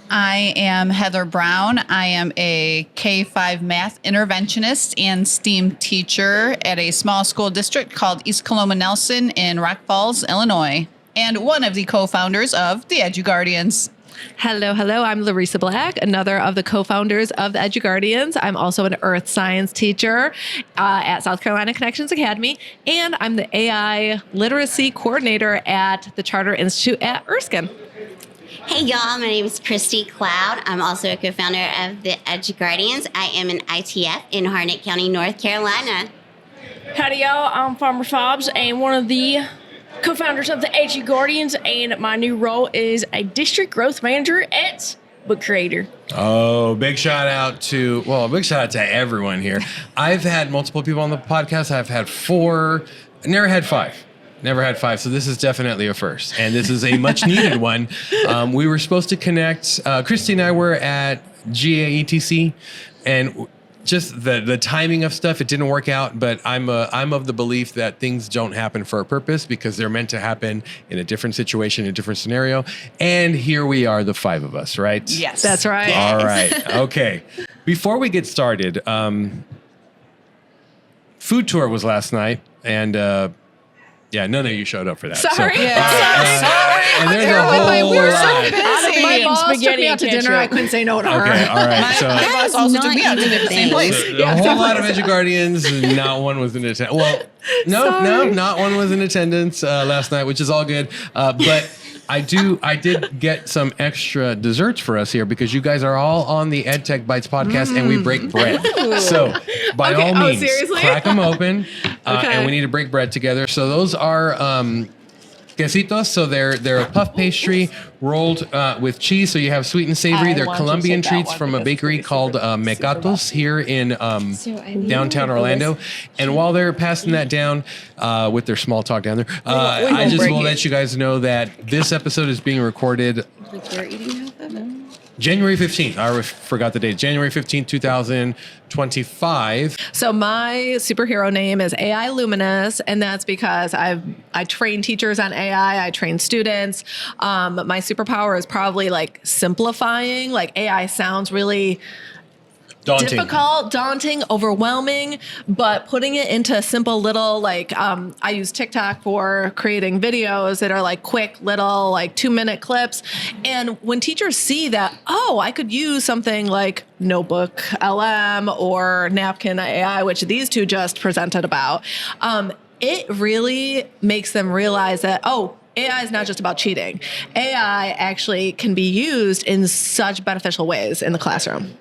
I am Heather Brown. I am a K-5 math interventionist and STEAM teacher at a small school district called East Coloma Nelson in Rock Falls, Illinois, and one of the co-founders of the EduGuardians. Hello. I'm Larissa Black, another of the co-founders of the EduGuardians. I'm also an earth science teacher at South Carolina Connections Academy, and I'm the AI literacy coordinator at the Charter Institute at Erskine. Hey y'all, my name is Christy Cloud. I'm also a co-founder of the EduGuardians. I am an ITF in Harnett County, North Carolina. Howdy y'all, I'm Farmer Fobbs and one of the co-founders of the EduGuardians, and my new role is a district growth manager at Book Creator. Oh, big shout out to everyone here. I've had multiple people on the podcast. I've had 4, never had 5. So this is definitely a first, and this is a much needed one. We were supposed to connect. Christy and I were at GAETC, and just the timing of stuff, it didn't work out. But I'm of the belief that things don't happen for a purpose because they're meant to happen in a different situation, a different scenario. And here we are, the 5 of us, right? Yes, that's right. Yes. All right. Okay. Before we get started, food tour was last night, and. Yeah, none of you showed up for that. Sorry. So, Sorry. And there's a whole We're so lot. busy. My boss took Spaghetti me out to and dinner. I ketchup. couldn't say no to her. Okay, all right. So My boss also took me out to the same place. a whole lot of EduGuardians, and not one was in attendance. Well, no, not one was in attendance last night, which is all good. But I did get some extra desserts for us here because you guys are all on the EdTech Bites podcast, and we break bread. So by all means, crack them open, and we need to break bread together. So those are quesitos. So they're a puff pastry rolled with cheese. So you have sweet and savory. They're Colombian treats from a bakery called Mecatos here in downtown Orlando. And while they're passing that down with their small talk down there, I just will let you guys know that this episode is being recorded January 15th. I forgot the date. January 15th, 2025. So my superhero name is AI Luminous, and that's because I train teachers on AI. I train students. My superpower is probably like simplifying. Like AI sounds really difficult, daunting, overwhelming, but putting it into simple little, like, I use TikTok for creating videos that are like quick little, like 2-minute clips. And when teachers see that, oh, I could use something like Notebook LM or Napkin AI, which these two just presented about, it really makes them realize that, oh, AI is not just about cheating. AI actually can be used in such beneficial ways in the classroom.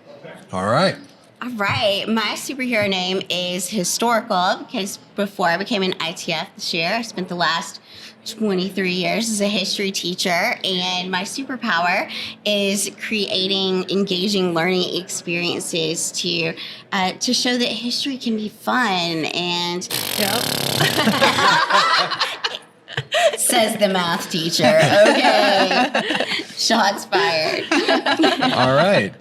All right. All right, my superhero name is Historical because before I became an ITF this year, I spent the last 23 years as a history teacher, and my superpower is creating engaging learning experiences to show that history can be fun and says the math teacher. Okay. Shots fired. All right.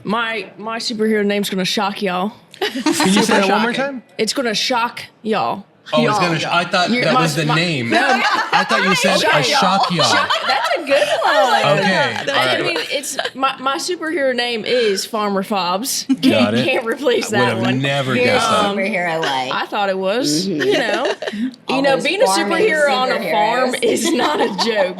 My superhero name's gonna shock y'all. Can you say that one more time? It's gonna shock y'all. Oh, it's gonna. I thought that was the name. I thought you said a shock y'all. That's a good one. Okay. I mean, it's my superhero name is Farmer Fobbs. Got it. Can't replace that Would have one. never guessed that. Superhero like. I thought it was, Mm-hmm. you know, being a farming superhero on a superheroes. farm is not a joke.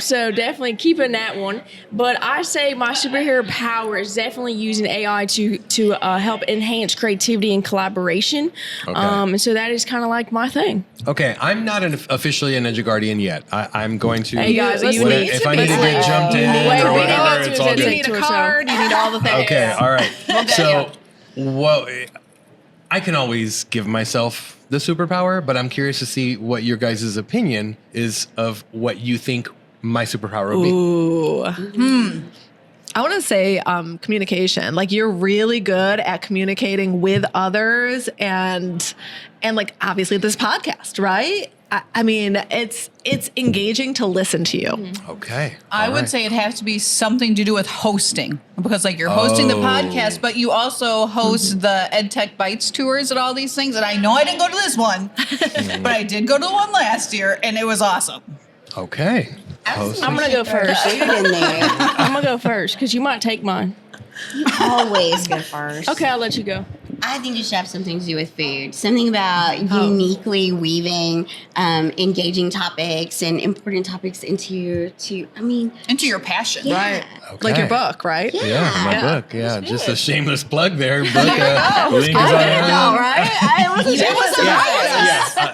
So definitely keeping that one. But I say my superhero power is definitely using AI to help enhance creativity and collaboration. Okay. And so that is kind of like my thing. Okay, I'm not officially an EduGuardian yet. I'm going to. Hey guys, you whatever- need if to I be. need to get jumped in Wait, or we didn't whatever, go it's to all the You good. need a card. You need all the things. Okay, all right. So, what? I can always give myself the superpower, but I'm curious to see what your guys' opinion is of what you think my superpower would be. Ooh. I want to say communication. Like, you're really good at communicating with others, and like, obviously this podcast, right? I mean, it's engaging to listen to you. Okay. I would say it has to be something to do with hosting, because like you're hosting the podcast, but you also host the EdTech Bites tours and all these things. And I know I didn't go to this one, but I did go to the one last year, and it was awesome. Okay. I'm gonna go first. Food in there. I'm gonna go first because you might take mine. Always go first. Okay, I'll let you go. I think it should have something to do with food. Something about uniquely weaving engaging topics and important topics into Into your passion. Yeah. Right. Okay. Like your book, right? Yeah, my Yeah. book. Yeah, just a shameless plug there. Book, link is on All right.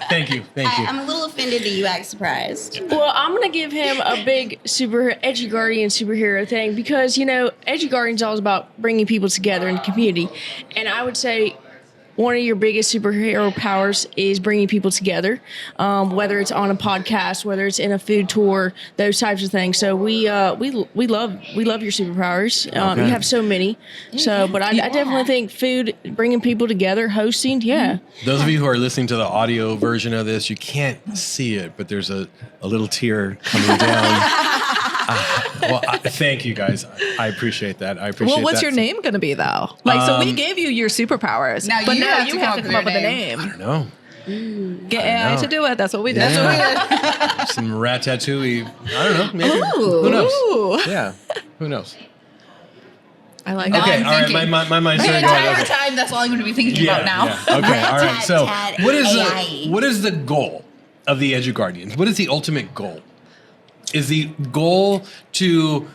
Thank you. I'm a little offended that you act surprised. Well, I'm gonna give him a big EduGuardian superhero thing because EduGuardian is all about bringing people together in the community, and I would say one of your biggest superhero powers is bringing people together, whether it's on a podcast, whether it's in a food tour, those types of things. So we love your superpowers. You have so many. But I definitely think food, bringing people together, hosting. Yeah. Those of you who are listening to the audio version of this, you can't see it, but there's a little tear coming down. Thank you guys. I appreciate that. Well, what's your name going to be though? So we gave you your superpowers, Now but you now have you to have come to up come up with with a your I name. don't know. Get AI know. to do it. That's what we did. Yeah. Some ratatouille. I don't know. Maybe. Ooh. Who knows? Ooh. Yeah. Who knows? I like Now that. Okay. I'm All right. thinking- My mind's The started going. entire Okay. time, that's all I'm going to be thinking about now. Yeah. Okay. All right. So, Tat, what is AI. what is the goal of the EduGuardians? What is the ultimate goal? Is the goal to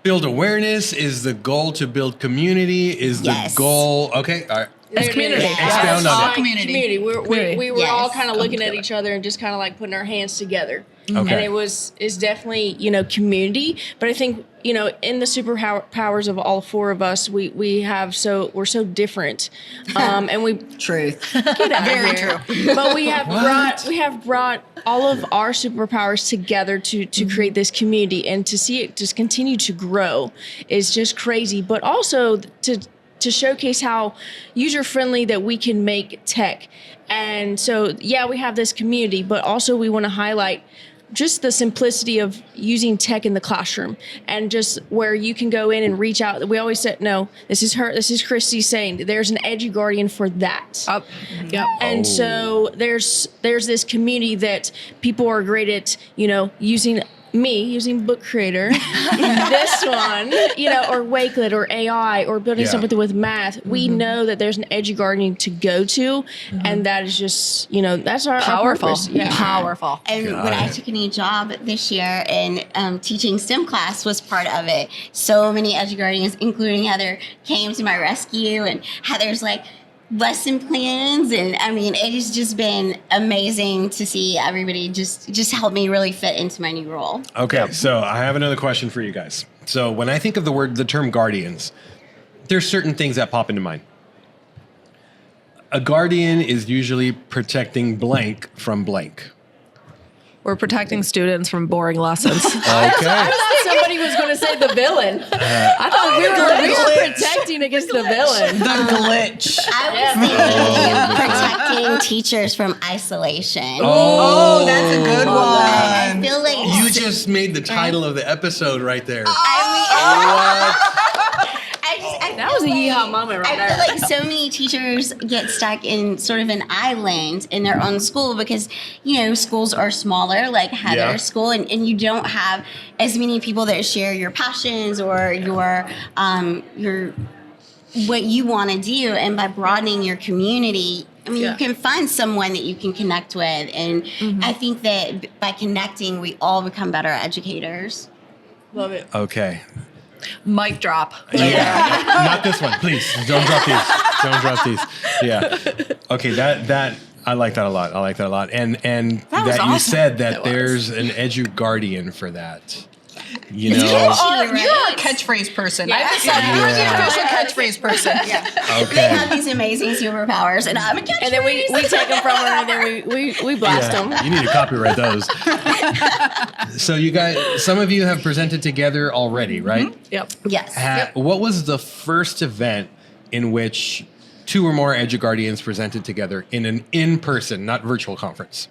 build awareness? Is the goal to build community? Is Yes. the goal? Okay. All right. It's community. Expound on it. Community. We were Yes. all kind of looking at each other and just kind of like putting our hands together. Okay. And it's definitely, community. But I think, in the superpowers of all four of us, we're so different. And we Truth. get out Very of here. true. But we have brought all of our superpowers together to create this community, and to see it just continue to grow is just crazy. But also to showcase how user-friendly that we can make tech. And so, yeah, we have this community, but also we want to highlight just the simplicity of using tech in the classroom, and just where you can go in and reach out. We always said, no, this is Christy saying there's an EduGuardian for that. Yep. And so there's this community that people are great at, using Book Creator, this one, or Wakelet or AI or building Yeah. something with math. We know that there's an EduGuardian to go to, and that is just, that's our Powerful. purpose. Yeah. Powerful. And Got when I it. took a new job this year, and teaching STEM class was part of it. So many EduGuardians, including Heather, came to my rescue, and Heather's like, lesson plans, and it has just been amazing to see everybody just help me really fit into my new role. Okay, so I have another question for you guys. So when I think of the term guardians, there's certain things that pop into mind. A guardian is usually protecting blank from blank. We're protecting students from boring lessons. Okay. I thought somebody was going to say the villain. I thought we were protecting against the villain. The glitch. I was thinking protecting teachers from isolation. Oh, that's a good I one. feel like You just made the title of the episode right there. That was a yeehaw moment right I feel there. like so many teachers get stuck in sort of an island in their own school because, schools are smaller, like Heather's Yeah. school, and you don't have as many people that share your passions or your what you want to do. And by broadening your community, you can find someone that you can connect with. And I think that by connecting, we all become better educators. Love it. Okay. Mic drop. Yeah. Not this one, please. Don't drop these. Don't drop these. Yeah. Okay, that I like that a lot. And that, was you awesome. said that That was. there's an EduGuardian for that. You You're know. a catchphrase person. I decided you're the Yeah. official catchphrase person. They have Okay. these amazing superpowers, and I'm a catchphrase. And then we take them from her, and then we blast them. You need to copyright those. So you guys, some of you have presented together already, right? Yep. Yes. What was the first event in which two or more EduGuardians presented together in an in-person, not virtual conference?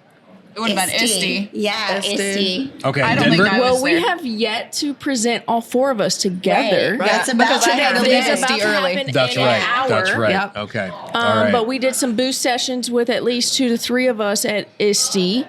It would have been ISTE. Yeah, ISTE. ISTE. Okay, I don't Denver. think I was Well, we there. have yet to present all four of us together. Right. That's about because what today happened. the It's league is about to early. happen That's in an right. hour. That's right. Yep. Okay. All right. But we did some boost sessions with at least 2 to 3 of us at ISTE.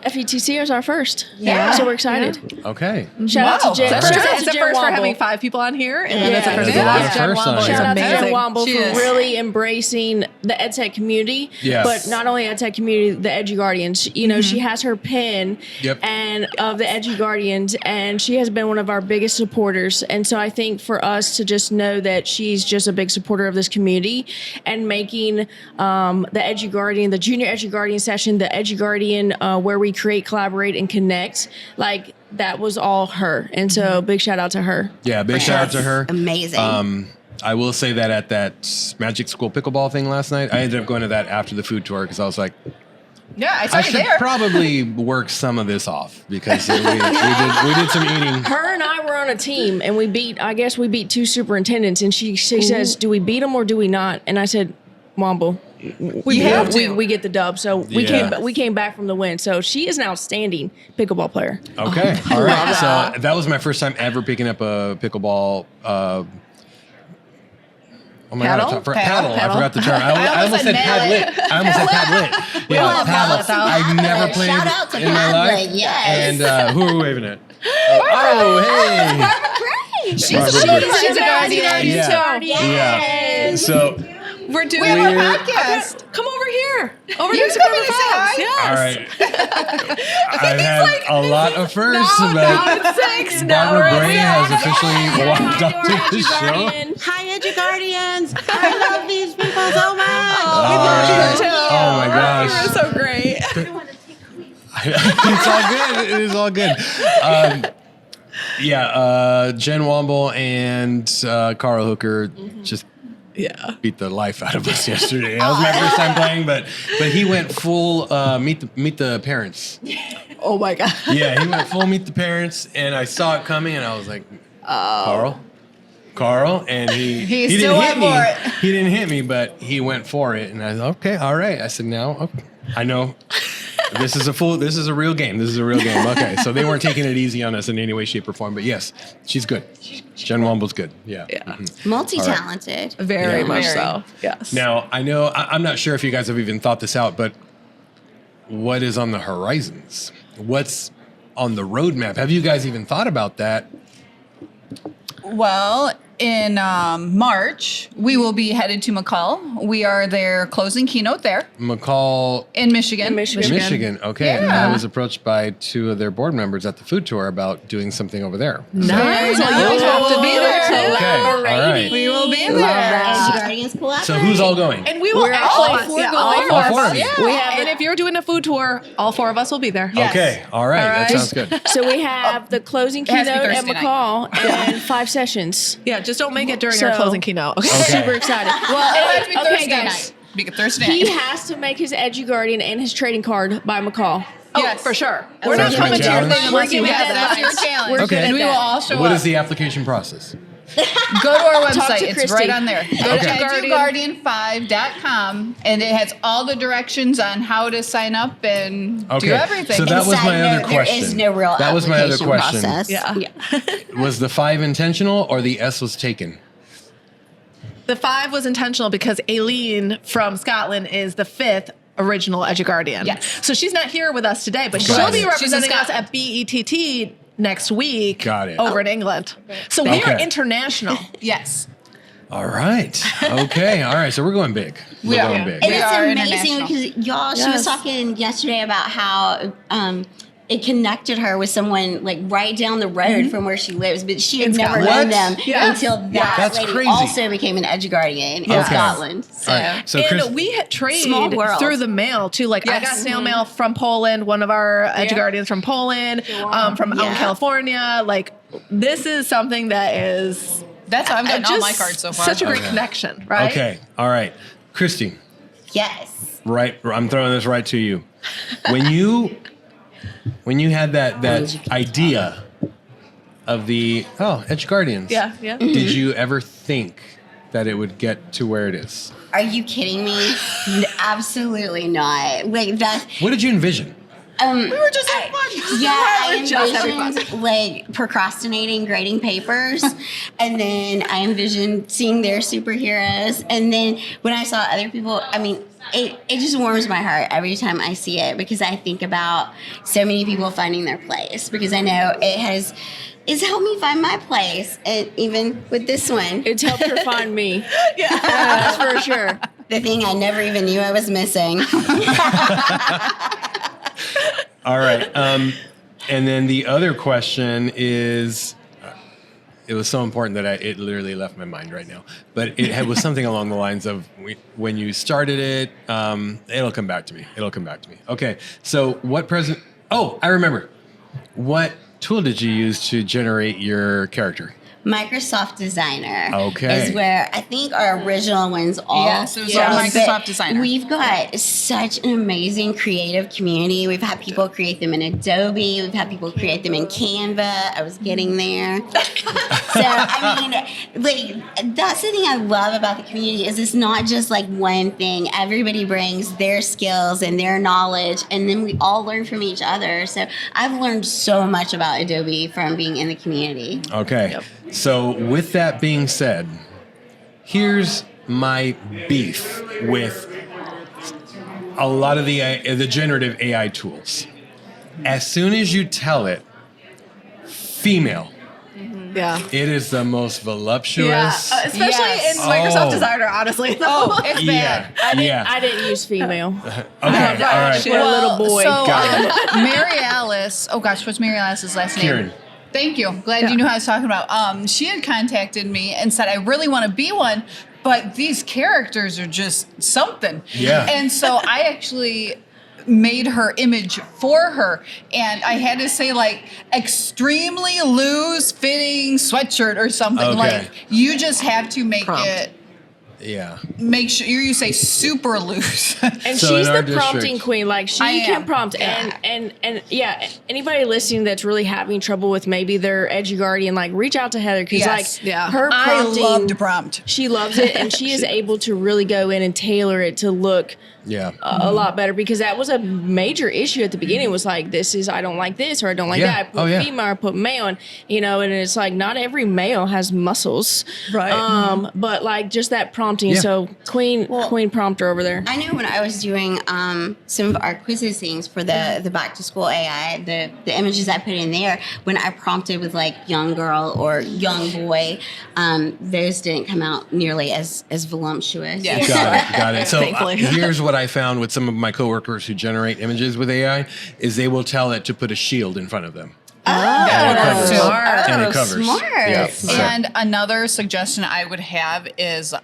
FETC is our first. Yeah. So we're excited. Okay. Shout out to Jen. That's shout true. out It's to a Jen first for Womble. having 5 people on here, and then it's a first There's a lot of Jen firsts on Womble here. is Shout out to Jen amazing. Womble She for is. really embracing the EdTech community, Yes. but not only EdTech community, the EduGuardians. You know, she has her pin Yep. and of the EduGuardians, and she has been one of our biggest supporters. And so I think for us to just know that she's just a big supporter of this community and making the EduGuardian, the Junior EduGuardian session, the EduGuardian where we create, collaborate, and connect, like that was all her. And so big shout out to her. Yeah, big shout out to her. Amazing. I will say that at that Magic School pickleball thing last night, I ended up going to that after the food tour because I was like, Yeah, I saw I you should there. probably work some of this off because we did some eating. Her and I were on a team, and we beat 2 superintendents. And she says, "Do we beat them or do we not?" And I said, "Womble, we have to. we get the dub." So Yeah. we came back from the win. So she is an outstanding pickleball player. Okay, all right. So that was my first time ever picking up a pickleball. Oh my Paddle? God! Paddle. I forgot the term. I almost said padlet. I almost said padlet. Yeah, love paddle. paddle. I never played Shout out to in my life. Padlet, yes. And who are we waving at? Oh, hey. She's Barbara a Grace. She's a guardian. Yeah. Yes. Yeah. So, We're doing We have a We're- podcast. Come over here. Over You here to come Grandma in and say Fowles. hi. Yes. all right. I've had a lot of firsts, but Barbara Gray has officially walked up to the show. Hi, EduGuardians. I love these people so much. Oh my gosh. You're so great. It's all good. It is all good. Jen Womble and Carl Hooker just Yeah. beat the life out of us yesterday. That was my first time playing, but he went full meet the parents. Oh my God. Yeah, he went full meet the parents, and I saw it coming, and I was like, Carl, and he still didn't hit went me. for it. He didn't hit me, but he went for it, and I was okay, all right. I said, now okay, I know. This is a real game. This is a real game. Okay, so they weren't taking it easy on us in any way, shape, or form. But yes, she's good. Jen Womble's good. Yeah. Multi-talented. Very Yeah. much Very. so. Yes. Now I know I'm not sure if you guys have even thought this out, but what is on the horizons? What's on the roadmap? Have you guys even thought about that? Well, in March, we will be headed to McCall. We are their closing keynote there McCall, in Michigan. Michigan. Okay. Yeah. I was approached by 2 of their board members at the food tour about doing something over there. Nice. Very Well, you'll have to be there nice. too. Okay. All right. We will be there. EduGuardians collaborate. So who's all going? And we will We're all actually, four yeah, going. all four All of four us. of you. Yeah. We have And if you're doing a food tour, all 4 of us will be there. Yes. Okay. All right. All That right. sounds good. So we have the closing It has to be keynote at Thursday night. McCall and 5 sessions. Yeah, just don't make it during So- our closing keynote. Okay. Super excited. Well, it has to be Okay, Thursday guys. night. Be Thursday He night. has to make his EduGuardian and his trading card by McCall. Oh, Yes. for sure. We're not Sounds like coming a to your challenge. thing unless you We're have good that. at That's your that. challenge. We're Okay. good And at we will that. all show What up. is the application process? Go to our Talk website. to It's Christy. right on there. Go Okay. to eduguardian5.com, and it has all the directions on how to sign up and Okay. do everything. So that was Side my other note, There is question. no real That was my other application question. process. Yeah. Was the 5 intentional or the S was taken? The 5 was intentional because Aileen from Scotland is the 5th original EduGuardian. Yes. So she's not here with us today, but Got she'll be it. representing She's in us at BETT next week. Got it. Over in England. So we are Okay. international. Yes. All right. Okay. All right. So we're going big. We're We are. going big. And We it's are amazing international. because y'all, she was talking yesterday about how it connected her with someone like right down the road from where she lives, but she had In never Scotland. known them Yes. until that That's lady crazy. also became an EduGuardian in Okay. Scotland. So, All right. So And Chris, we had trade Small world. through the mail too. Like I got Yes. snail mail from Poland, one of our EduGuardians from Poland, from out in Yeah. California. Like this is something that is That's how I've gotten all just my cards so far. such a great Okay. connection, right? okay. All right. Christy, yes. right. I'm throwing this right to you. When you had that idea of the EduGuardians. Yeah, yeah. Did you ever think that it would get to where it is? Are you kidding me? Absolutely not. Like that's What did you envision? we were just having fun. Yeah, I We're just having envisioned like procrastinating grading papers, and then I envisioned seeing their superheroes, and then when I saw other people, I mean, it just warms my heart every time I see it, because I think about so many people finding their place, because I know it's helped me find my place, and even with this one, It's helped her find me. Yeah, that's for sure. the thing I never even knew I was missing. All right. And then the other question is, it was so important that it literally left my mind right now. But was something along the lines of when you started it. It'll come back to me. Okay. So what present? Oh, I remember. What tool did you use to generate your character? Microsoft Designer Okay. is where I think our original ones all. Yes, it was our Microsoft but Designer. We've got such an amazing creative community. We've had people create them in Adobe. We've had people create them in Canva. I was getting there. So I mean, like, that's the thing I love about the community is it's not just like one thing. Everybody brings their skills and their knowledge, and then we all learn from each other. So I've learned so much about Adobe from being in the community. Okay. Yep. So with that being said, here's my beef with a lot of the generative AI tools. As soon as you tell it female, Yeah. it is the most voluptuous. Yeah, especially Yes. in Microsoft Oh. Designer, honestly. Oh, it's Yeah, bad. yeah. I didn't use female. Okay, all right. She had a little boy. So, Got Mary Alice, oh gosh, what's Mary Alice's last name? Kieran. Thank you. Glad you knew who I was talking about. She had contacted me and said, I really want to be one, but these characters are just something. Yeah. And so I actually made her image for her, and I had to say like extremely loose fitting sweatshirt or something. Okay. Like you just have to make Prompt. it. Yeah. Make sure you say super loose. And So she's in our the prompting district- queen. Like she I can am. prompt, and yeah. Anybody listening that's really having trouble with maybe their EduGuardian, like reach out to Heather, because Yes. like Yeah. her I prompting, love to prompt. she loves it, and she is able to really go in and tailor it to look Yeah. a lot better, because that was a major issue at the beginning. Was like, this is, I don't like this, or I don't like Yeah. that. I put Oh, yeah. female, I put male, and and it's like not every male has muscles, Right. But like just that prompting. Yeah. So queen prompter over there. I know when I was doing some of our quizzes things for the back to school AI, the images I put in there, when I prompted with like young girl or young boy, those didn't come out nearly as voluptuous. Yes. Got it. So Thankfully. here's what I found with some of my coworkers who generate images with AI is they will tell it to put a shield in front of them. And it covers. smart. And it covers. Smart. Yeah. So- And another suggestion I would have is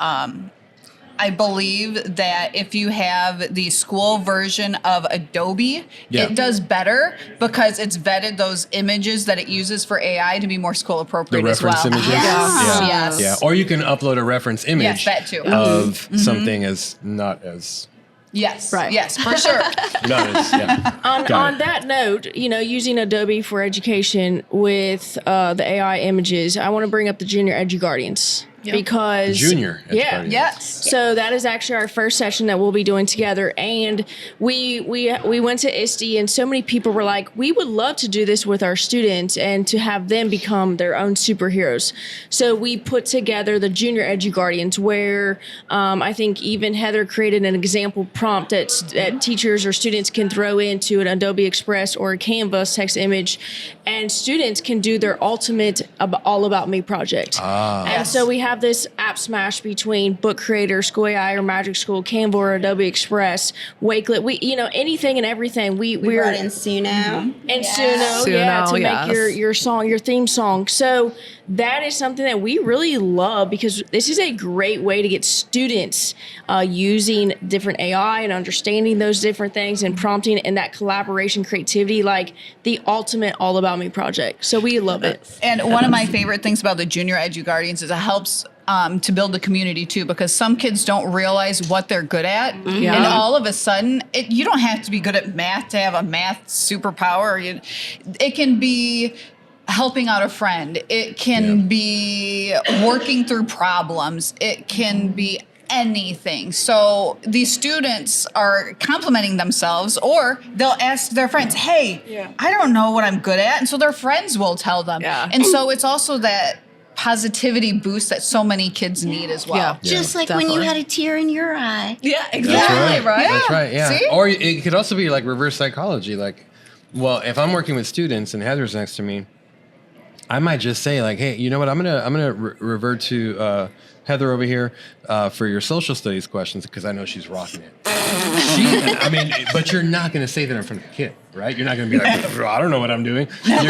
I believe that if you have the school version of Adobe, Yeah. it does better because it's vetted those images that it uses for AI to be more school the appropriate as reference well. images. Yes. Yeah. Yes. Yeah. Or you can upload a reference image Yes, that too. of something as not as Yes. Right. Yes, for sure. On Got it. that note, using Adobe for education with the AI images, I want to bring up the Junior EduGuardians. Because Junior EduGuardians. Yes. so that is actually our first session that we'll be doing together, and we went to ISTE, and so many people were like, we would love to do this with our students and to have them become their own superheroes. So we put together the Junior EduGuardians, where I think even Heather created an example prompt that teachers or students can throw into an Adobe Express or a Canvas text image, and students can do their ultimate all about me project. And so we have this app smash between Book Creator, School AI or Magic School, Canva or Adobe Express, Wakelet, anything and everything. We We're brought in Suno. and Suno, to yes. make your song, your theme song. So that is something that we really love, because this is a great way to get students using different AI and understanding those different things and prompting and that collaboration creativity, like the ultimate all about me project. So we love it. And one of my favorite things about the Junior EduGuardians is it helps to build the community too, because some kids don't realize what they're good at, Yeah. and all of a sudden, you don't have to be good at math to have a math superpower. It can be helping out a friend. It can be working through problems. It can be anything. So these students are complimenting themselves, or they'll ask their friends, hey, I don't know what I'm good at. And so their friends will tell them. Yeah. And so it's also that positivity boost that so many kids need as well. Yeah. Just like when you definitely. had a tear in your eye. Yeah, That's exactly. right. right? That's right. Yeah. See? Or it could also be like reverse psychology. Like, well, if I'm working with students and Heather's next to me, I might just say like, hey, you know what? I'm gonna revert to Heather over here for your social studies questions because I know she's rocking it. But you're not gonna say that in front of the kid, right? You're not gonna be like, I don't know what I'm doing. You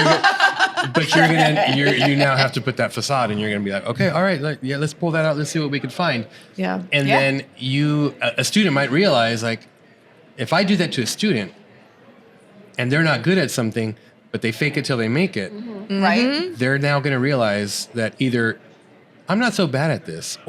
now have to put that facade, and you're gonna be like, okay, all right, let's pull that out. Let's see what we can find. Yeah. And then a student might realize like, if I do that to a student, and they're not good at something, but they fake it till they make it, Right? they're now going to realize that either I'm not so bad at this,